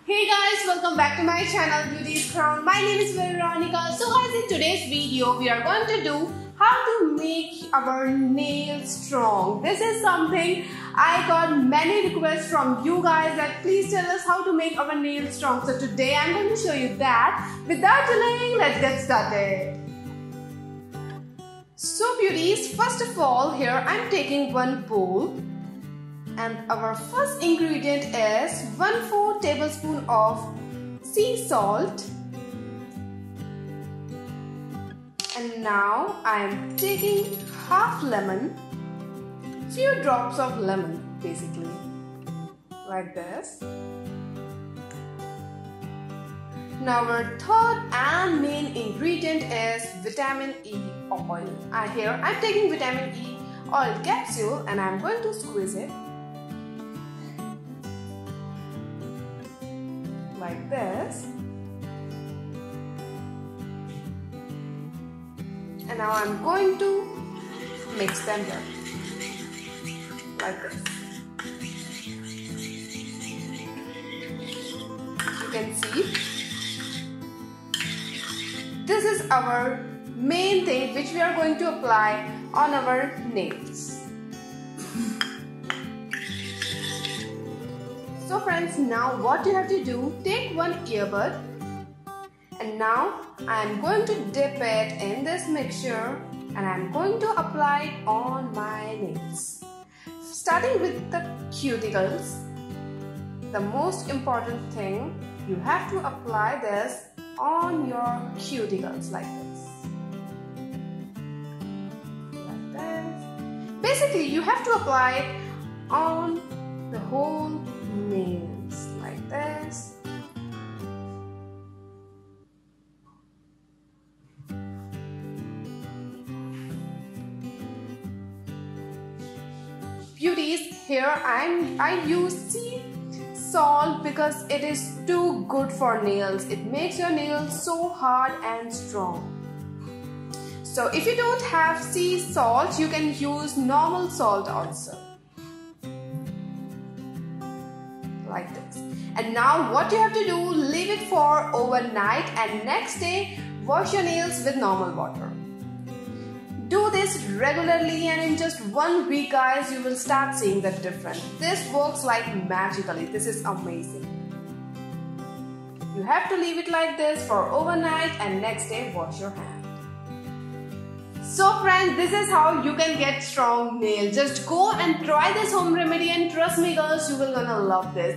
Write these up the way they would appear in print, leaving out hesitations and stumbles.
Hey guys, welcome back to my channel Beauties Crown. My name is Veronica. So guys, in today's video we are going to do how to make our nails strong. This is something I got many requests from you guys that please tell us how to make our nails strong. So today I'm going to show you that. Without delaying, let's get started. So beauties, first of all, here I'm taking one bowl. And our first ingredient is 1/4 tablespoon of sea salt. And now I am taking half lemon, few drops of lemon basically, like this. Now our third and main ingredient is vitamin E oil. Here I'm taking vitamin E oil capsule and I'm going to squeeze it. Like this. And now I'm going to mix them here. Like this. You can see this is our main thing which we are going to apply on our nails. So friends, now what you have to do, take one earbud and now I am going to dip it in this mixture and I am going to apply it on my nails. Starting with the cuticles, the most important thing, you have to apply this on your cuticles like this. Like this. Basically, you have to apply it on the whole nails like this. Beauties, here I use sea salt because it is too good for nails. It makes your nails so hard and strong. So if you don't have sea salt, you can use normal salt also. Like this. And now what you have to do, leave it for overnight and next day wash your nails with normal water. Do this regularly and in just 1 week guys, you will start seeing the difference. This works like magically. This is amazing. You have to leave it like this for overnight and next day wash your hand. So friends, this is how you can get strong nails. Just go and try this home remedy and trust me girls, you will gonna love this.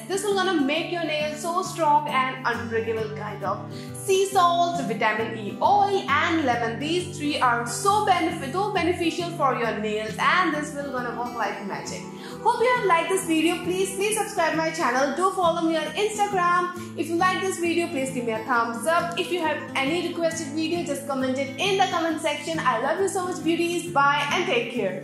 This will gonna make your nails so strong and unbreakable kind of. Sea salt, vitamin E oil and lemon. These three are so beneficial for your nails and this will gonna work like magic. Hope you have liked this video. Please subscribe my channel. Do follow me on Instagram. If you like this video, please give me a thumbs up. If you have any requested video, just comment it in the comment section. I love you so much beauties. Bye and take care.